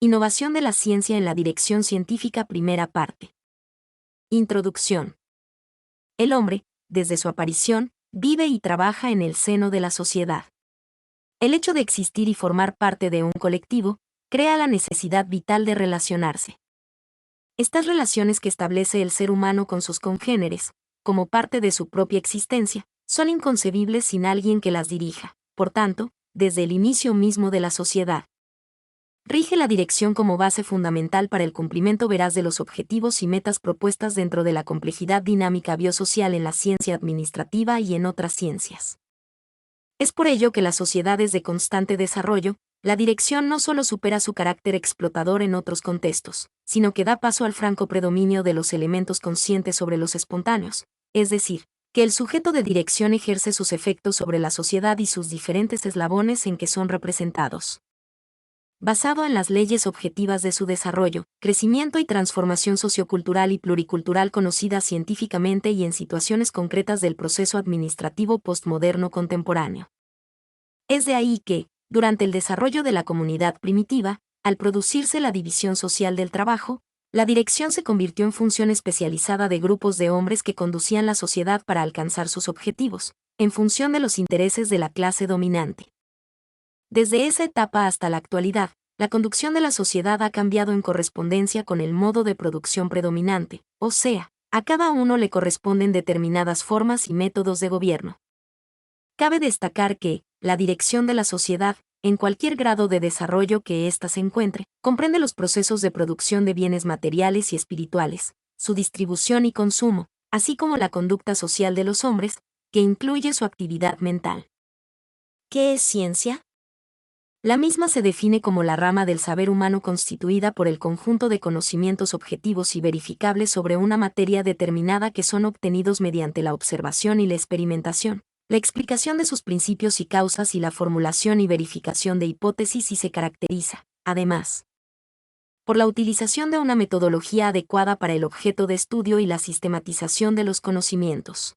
Innovación de la ciencia en la dirección científica. Primera parte. Introducción. El hombre, desde su aparición, vive y trabaja en el seno de la sociedad. El hecho de existir y formar parte de un colectivo crea la necesidad vital de relacionarse. Estas relaciones que establece el ser humano con sus congéneres, como parte de su propia existencia, son inconcebibles sin alguien que las dirija. Por tanto, desde el inicio mismo de la sociedad, rige la dirección como base fundamental para el cumplimiento veraz de los objetivos y metas propuestas dentro de la complejidad dinámica biosocial en la ciencia administrativa y en otras ciencias. Es por ello que las sociedades de constante desarrollo, la dirección no solo supera su carácter explotador en otros contextos, sino que da paso al franco predominio de los elementos conscientes sobre los espontáneos, es decir, que el sujeto de dirección ejerce sus efectos sobre la sociedad y sus diferentes eslabones en que son representados. Basado en las leyes objetivas de su desarrollo, crecimiento y transformación sociocultural y pluricultural conocidas científicamente y en situaciones concretas del proceso administrativo postmoderno contemporáneo. Es de ahí que, durante el desarrollo de la comunidad primitiva, al producirse la división social del trabajo, la dirección se convirtió en función especializada de grupos de hombres que conducían la sociedad para alcanzar sus objetivos, en función de los intereses de la clase dominante. Desde esa etapa hasta la actualidad, la conducción de la sociedad ha cambiado en correspondencia con el modo de producción predominante, o sea, a cada uno le corresponden determinadas formas y métodos de gobierno. Cabe destacar que, la dirección de la sociedad, en cualquier grado de desarrollo que ésta se encuentre, comprende los procesos de producción de bienes materiales y espirituales, su distribución y consumo, así como la conducta social de los hombres, que incluye su actividad mental. ¿Qué es ciencia? La misma se define como la rama del saber humano constituida por el conjunto de conocimientos objetivos y verificables sobre una materia determinada que son obtenidos mediante la observación y la experimentación, la explicación de sus principios y causas y la formulación y verificación de hipótesis, y se caracteriza, además, por la utilización de una metodología adecuada para el objeto de estudio y la sistematización de los conocimientos.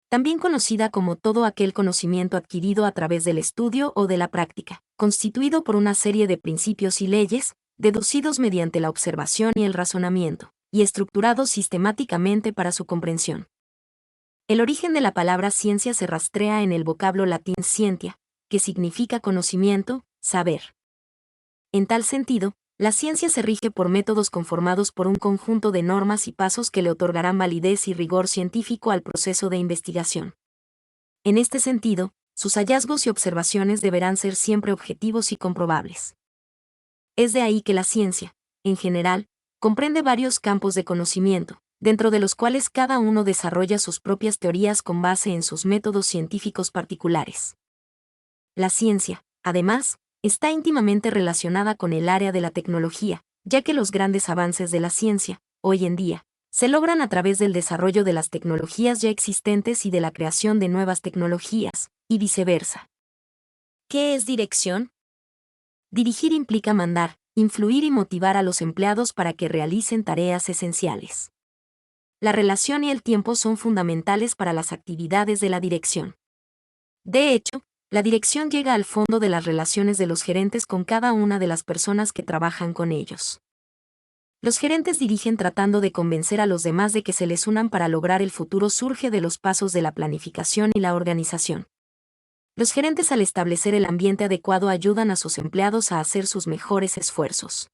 También conocida como todo aquel conocimiento adquirido a través del estudio o de la práctica, constituido por una serie de principios y leyes, deducidos mediante la observación y el razonamiento, y estructurados sistemáticamente para su comprensión. El origen de la palabra ciencia se rastrea en el vocablo latín scientia, que significa conocimiento, saber. En tal sentido, la ciencia se rige por métodos conformados por un conjunto de normas y pasos que le otorgarán validez y rigor científico al proceso de investigación. En este sentido, sus hallazgos y observaciones deberán ser siempre objetivos y comprobables. Es de ahí que la ciencia, en general, comprende varios campos de conocimiento, dentro de los cuales cada uno desarrolla sus propias teorías con base en sus métodos científicos particulares. La ciencia, además, está íntimamente relacionada con el área de la tecnología, ya que los grandes avances de la ciencia, hoy en día, se logran a través del desarrollo de las tecnologías ya existentes y de la creación de nuevas tecnologías, y viceversa. ¿Qué es dirección? Dirigir implica mandar, influir y motivar a los empleados para que realicen tareas esenciales. La relación y el tiempo son fundamentales para las actividades de la dirección. De hecho, la dirección llega al fondo de las relaciones de los gerentes con cada una de las personas que trabajan con ellos. Los gerentes dirigen tratando de convencer a los demás de que se les unan para lograr el futuro. Surge de los pasos de la planificación y la organización. Los gerentes, al establecer el ambiente adecuado, ayudan a sus empleados a hacer sus mejores esfuerzos.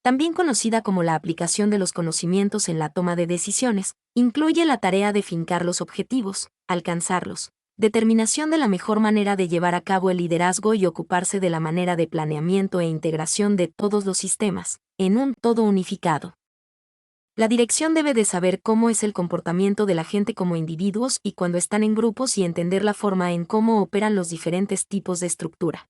También conocida como la aplicación de los conocimientos en la toma de decisiones, incluye la tarea de fincar los objetivos, alcanzarlos, determinación de la mejor manera de llevar a cabo el liderazgo y ocuparse de la manera de planeamiento e integración de todos los sistemas, en un todo unificado. La dirección debe de saber cómo es el comportamiento de la gente como individuos y cuando están en grupos, y entender la forma en cómo operan los diferentes tipos de estructura.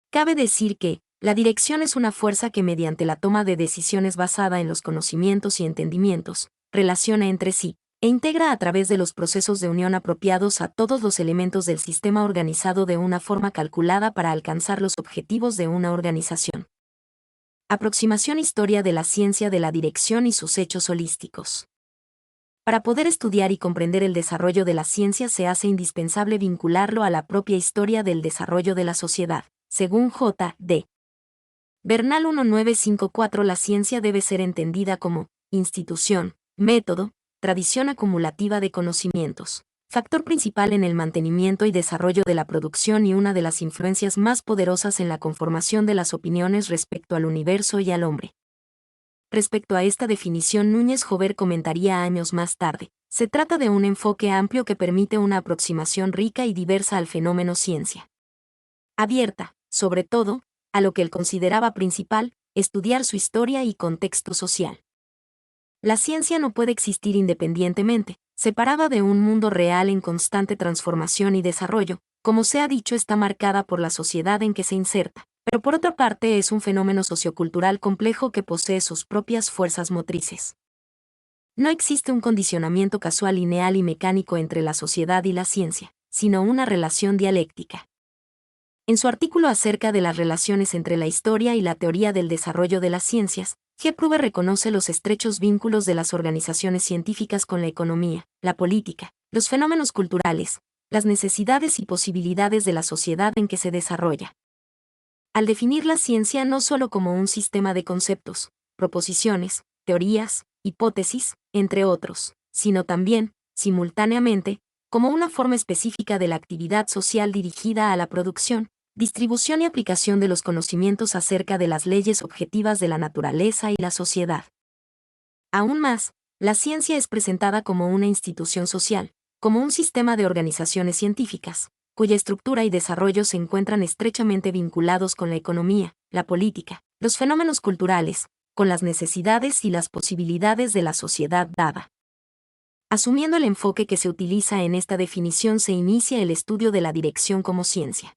Cabe decir que, la dirección es una fuerza que, mediante la toma de decisiones basada en los conocimientos y entendimientos, relaciona entre sí, e integra a través de los procesos de unión apropiados a todos los elementos del sistema organizado de una forma calculada para alcanzar los objetivos de una organización. Aproximación: historia de la ciencia de la dirección y sus hechos holísticos. Para poder estudiar y comprender el desarrollo de la ciencia se hace indispensable vincularlo a la propia historia del desarrollo de la sociedad, según J.D. Bernal 1954. La ciencia debe ser entendida como institución, método, tradición acumulativa de conocimientos, factor principal en el mantenimiento y desarrollo de la producción y una de las influencias más poderosas en la conformación de las opiniones respecto al universo y al hombre. Respecto a esta definición, Núñez Jover comentaría años más tarde: se trata de un enfoque amplio que permite una aproximación rica y diversa al fenómeno ciencia. Abierta, sobre todo, a lo que él consideraba principal, estudiar su historia y contexto social. La ciencia no puede existir independientemente, separada de un mundo real en constante transformación y desarrollo, como se ha dicho, está marcada por la sociedad en que se inserta, pero por otra parte es un fenómeno sociocultural complejo que posee sus propias fuerzas motrices. No existe un condicionamiento casual, lineal y mecánico entre la sociedad y la ciencia, sino una relación dialéctica. En su artículo acerca de las relaciones entre la historia y la teoría del desarrollo de las ciencias, G. Pruve reconoce los estrechos vínculos de las organizaciones científicas con la economía, la política, los fenómenos culturales, las necesidades y posibilidades de la sociedad en que se desarrolla. Al definir la ciencia no solo como un sistema de conceptos, proposiciones, teorías, hipótesis, entre otros, sino también, simultáneamente, como una forma específica de la actividad social dirigida a la producción, distribución y aplicación de los conocimientos acerca de las leyes objetivas de la naturaleza y la sociedad. Aún más, la ciencia es presentada como una institución social, como un sistema de organizaciones científicas, cuya estructura y desarrollo se encuentran estrechamente vinculados con la economía, la política, los fenómenos culturales, con las necesidades y las posibilidades de la sociedad dada. Asumiendo el enfoque que se utiliza en esta definición, se inicia el estudio de la dirección como ciencia.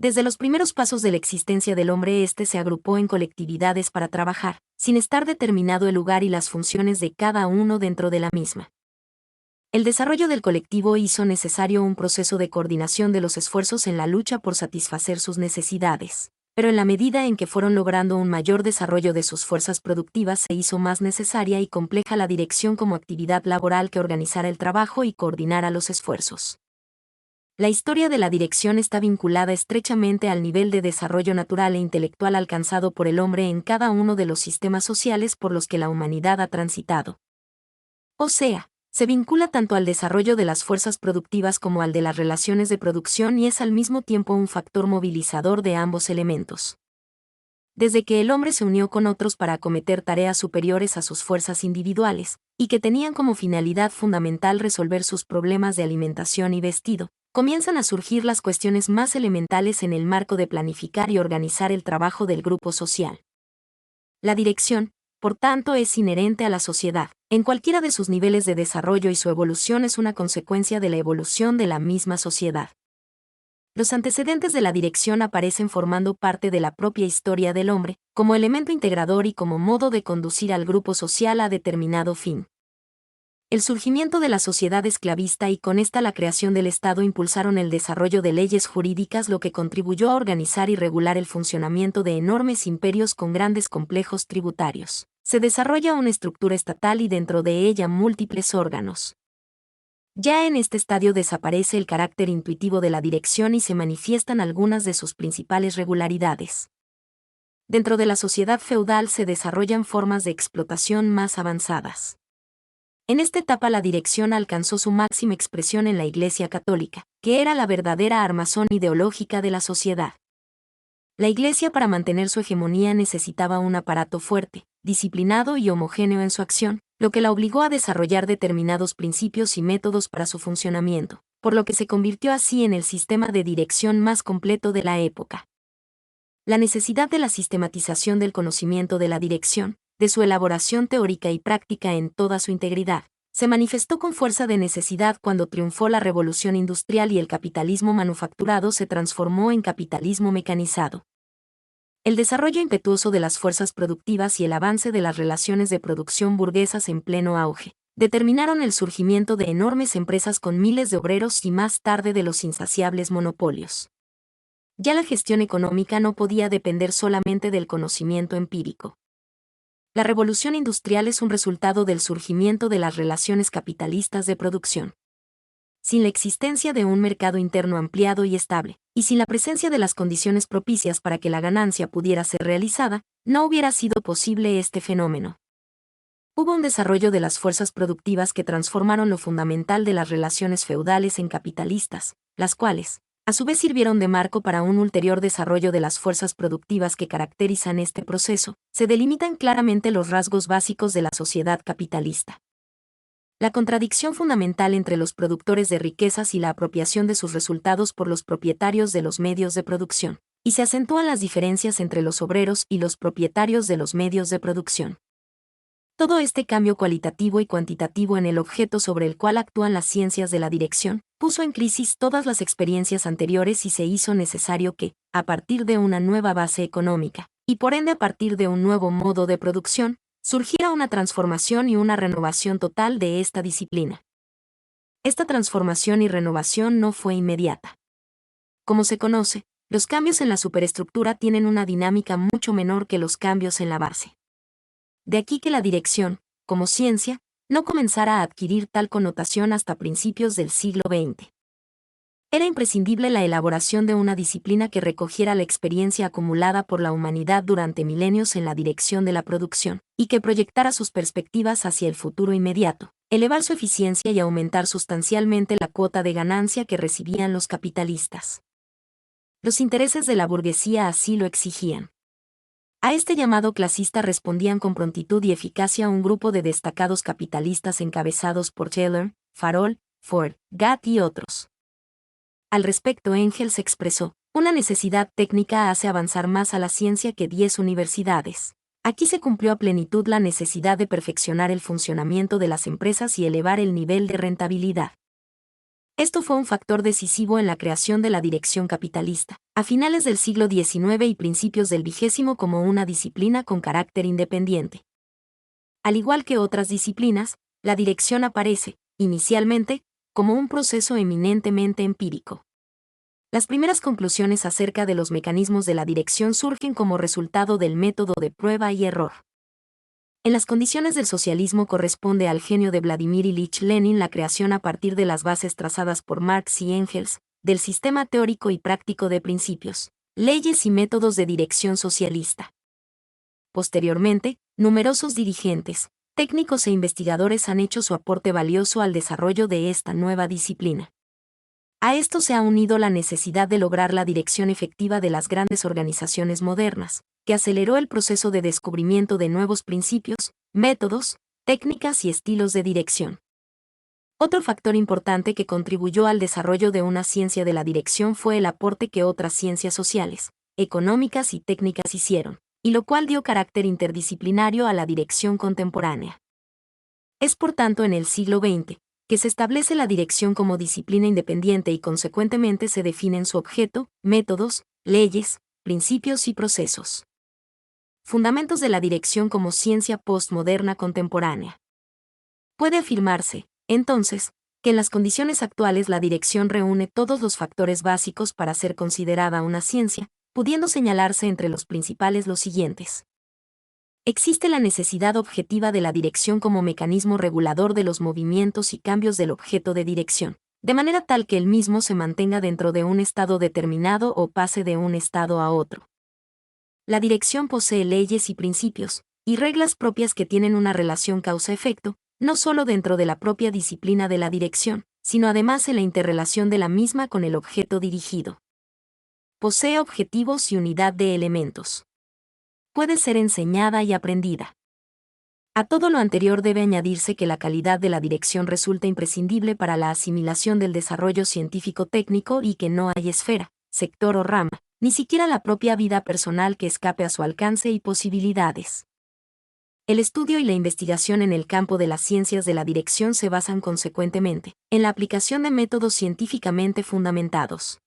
Desde los primeros pasos de la existencia del hombre, éste se agrupó en colectividades para trabajar, sin estar determinado el lugar y las funciones de cada uno dentro de la misma. El desarrollo del colectivo hizo necesario un proceso de coordinación de los esfuerzos en la lucha por satisfacer sus necesidades, pero en la medida en que fueron logrando un mayor desarrollo de sus fuerzas productivas, se hizo más necesaria y compleja la dirección como actividad laboral que organizara el trabajo y coordinara los esfuerzos. La historia de la dirección está vinculada estrechamente al nivel de desarrollo natural e intelectual alcanzado por el hombre en cada uno de los sistemas sociales por los que la humanidad ha transitado. O sea, se vincula tanto al desarrollo de las fuerzas productivas como al de las relaciones de producción y es al mismo tiempo un factor movilizador de ambos elementos. Desde que el hombre se unió con otros para acometer tareas superiores a sus fuerzas individuales, y que tenían como finalidad fundamental resolver sus problemas de alimentación y vestido, comienzan a surgir las cuestiones más elementales en el marco de planificar y organizar el trabajo del grupo social. La dirección, por tanto, es inherente a la sociedad, en cualquiera de sus niveles de desarrollo, y su evolución es una consecuencia de la evolución de la misma sociedad. Los antecedentes de la dirección aparecen formando parte de la propia historia del hombre, como elemento integrador y como modo de conducir al grupo social a determinado fin. El surgimiento de la sociedad esclavista y con esta la creación del Estado impulsaron el desarrollo de leyes jurídicas, lo que contribuyó a organizar y regular el funcionamiento de enormes imperios con grandes complejos tributarios. Se desarrolla una estructura estatal y dentro de ella múltiples órganos. Ya en este estadio desaparece el carácter intuitivo de la dirección y se manifiestan algunas de sus principales regularidades. Dentro de la sociedad feudal se desarrollan formas de explotación más avanzadas. En esta etapa la dirección alcanzó su máxima expresión en la Iglesia Católica, que era la verdadera armazón ideológica de la sociedad. La Iglesia, para mantener su hegemonía, necesitaba un aparato fuerte, disciplinado y homogéneo en su acción, lo que la obligó a desarrollar determinados principios y métodos para su funcionamiento, por lo que se convirtió así en el sistema de dirección más completo de la época. La necesidad de la sistematización del conocimiento de la dirección, de su elaboración teórica y práctica en toda su integridad, se manifestó con fuerza de necesidad cuando triunfó la revolución industrial y el capitalismo manufacturado se transformó en capitalismo mecanizado. El desarrollo impetuoso de las fuerzas productivas y el avance de las relaciones de producción burguesas en pleno auge determinaron el surgimiento de enormes empresas con miles de obreros y más tarde de los insaciables monopolios. Ya la gestión económica no podía depender solamente del conocimiento empírico. La revolución industrial es un resultado del surgimiento de las relaciones capitalistas de producción. sin la existencia de un mercado interno ampliado y estable, y sin la presencia de las condiciones propicias para que la ganancia pudiera ser realizada, no hubiera sido posible este fenómeno. Hubo un desarrollo de las fuerzas productivas que transformaron lo fundamental de las relaciones feudales en capitalistas, las cuales, a su vez, sirvieron de marco para un ulterior desarrollo de las fuerzas productivas que caracterizan este proceso. Se delimitan claramente los rasgos básicos de la sociedad capitalista. La contradicción fundamental entre los productores de riquezas y la apropiación de sus resultados por los propietarios de los medios de producción, y se acentúan las diferencias entre los obreros y los propietarios de los medios de producción. Todo este cambio cualitativo y cuantitativo en el objeto sobre el cual actúan las ciencias de la dirección, puso en crisis todas las experiencias anteriores y se hizo necesario que, a partir de una nueva base económica, y por ende a partir de un nuevo modo de producción, surgiera una transformación y una renovación total de esta disciplina. Esta transformación y renovación no fue inmediata. Como se conoce, los cambios en la superestructura tienen una dinámica mucho menor que los cambios en la base. De aquí que la dirección, como ciencia, no comenzara a adquirir tal connotación hasta principios del siglo XX. Era imprescindible la elaboración de una disciplina que recogiera la experiencia acumulada por la humanidad durante milenios en la dirección de la producción, y que proyectara sus perspectivas hacia el futuro inmediato, elevar su eficiencia y aumentar sustancialmente la cuota de ganancia que recibían los capitalistas. Los intereses de la burguesía así lo exigían. A este llamado clasista respondían con prontitud y eficacia un grupo de destacados capitalistas encabezados por Taylor, Farol, Ford, Gatt y otros. Al respecto, Engels expresó: una necesidad técnica hace avanzar más a la ciencia que 10 universidades. Aquí se cumplió a plenitud la necesidad de perfeccionar el funcionamiento de las empresas y elevar el nivel de rentabilidad. Esto fue un factor decisivo en la creación de la dirección capitalista, a finales del siglo XIX y principios del XX, como una disciplina con carácter independiente. Al igual que otras disciplinas, la dirección aparece, inicialmente, como un proceso eminentemente empírico. Las primeras conclusiones acerca de los mecanismos de la dirección surgen como resultado del método de prueba y error. En las condiciones del socialismo corresponde al genio de Vladimir Ilich Lenin la creación a partir de las bases trazadas por Marx y Engels, del sistema teórico y práctico de principios, leyes y métodos de dirección socialista. Posteriormente, numerosos dirigentes, técnicos e investigadores han hecho su aporte valioso al desarrollo de esta nueva disciplina. A esto se ha unido la necesidad de lograr la dirección efectiva de las grandes organizaciones modernas, que aceleró el proceso de descubrimiento de nuevos principios, métodos, técnicas y estilos de dirección. Otro factor importante que contribuyó al desarrollo de una ciencia de la dirección fue el aporte que otras ciencias sociales, económicas y técnicas hicieron, y lo cual dio carácter interdisciplinario a la dirección contemporánea. Es por tanto en el siglo XX, que se establece la dirección como disciplina independiente y consecuentemente se definen su objeto, métodos, leyes, principios y procesos. Fundamentos de la dirección como ciencia postmoderna contemporánea. Puede afirmarse, entonces, que en las condiciones actuales la dirección reúne todos los factores básicos para ser considerada una ciencia, pudiendo señalarse entre los principales los siguientes. Existe la necesidad objetiva de la dirección como mecanismo regulador de los movimientos y cambios del objeto de dirección, de manera tal que el mismo se mantenga dentro de un estado determinado o pase de un estado a otro. La dirección posee leyes y principios, y reglas propias que tienen una relación causa-efecto, no solo dentro de la propia disciplina de la dirección, sino además en la interrelación de la misma con el objeto dirigido. Posee objetivos y unidad de elementos. Puede ser enseñada y aprendida. A todo lo anterior debe añadirse que la calidad de la dirección resulta imprescindible para la asimilación del desarrollo científico-técnico y que no hay esfera, sector o rama, ni siquiera la propia vida personal que escape a su alcance y posibilidades. El estudio y la investigación en el campo de las ciencias de la dirección se basan consecuentemente en la aplicación de métodos científicamente fundamentados.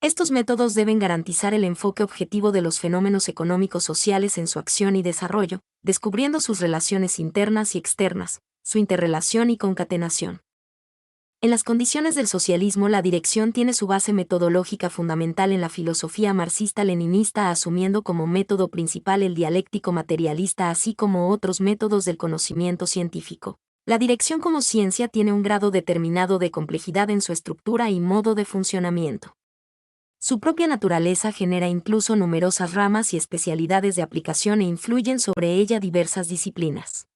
Estos métodos deben garantizar el enfoque objetivo de los fenómenos económicos sociales en su acción y desarrollo, descubriendo sus relaciones internas y externas, su interrelación y concatenación. En las condiciones del socialismo, la dirección tiene su base metodológica fundamental en la filosofía marxista-leninista, asumiendo como método principal el dialéctico materialista, así como otros métodos del conocimiento científico. La dirección como ciencia tiene un grado determinado de complejidad en su estructura y modo de funcionamiento. Su propia naturaleza genera incluso numerosas ramas y especialidades de aplicación e influyen sobre ella diversas disciplinas.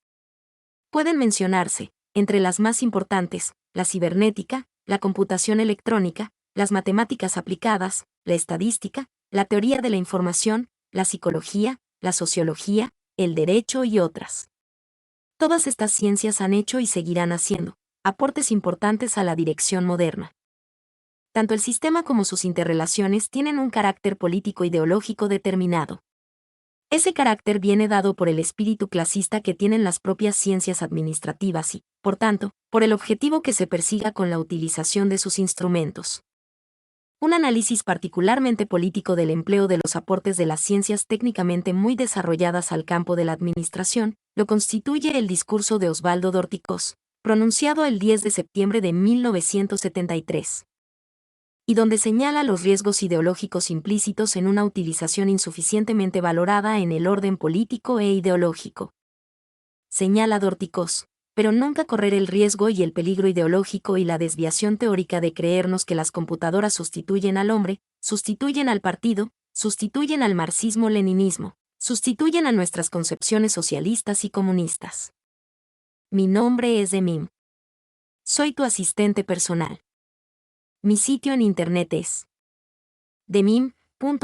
Pueden mencionarse, entre las más importantes, la cibernética, la computación electrónica, las matemáticas aplicadas, la estadística, la teoría de la información, la psicología, la sociología, el derecho y otras. Todas estas ciencias han hecho y seguirán haciendo aportes importantes a la dirección moderna. Tanto el sistema como sus interrelaciones tienen un carácter político-ideológico determinado. Ese carácter viene dado por el espíritu clasista que tienen las propias ciencias administrativas y, por tanto, por el objetivo que se persiga con la utilización de sus instrumentos. Un análisis particularmente político del empleo de los aportes de las ciencias técnicamente muy desarrolladas al campo de la administración lo constituye el discurso de Osvaldo Dorticós, pronunciado el 10 de septiembre de 1973. Y donde señala los riesgos ideológicos implícitos en una utilización insuficientemente valorada en el orden político e ideológico. Señala Dorticós, pero nunca correr el riesgo y el peligro ideológico y la desviación teórica de creernos que las computadoras sustituyen al hombre, sustituyen al partido, sustituyen al marxismo-leninismo, sustituyen a nuestras concepciones socialistas y comunistas. Mi nombre es Demim. Soy tu asistente personal. Mi sitio en internet es demim.es.tl.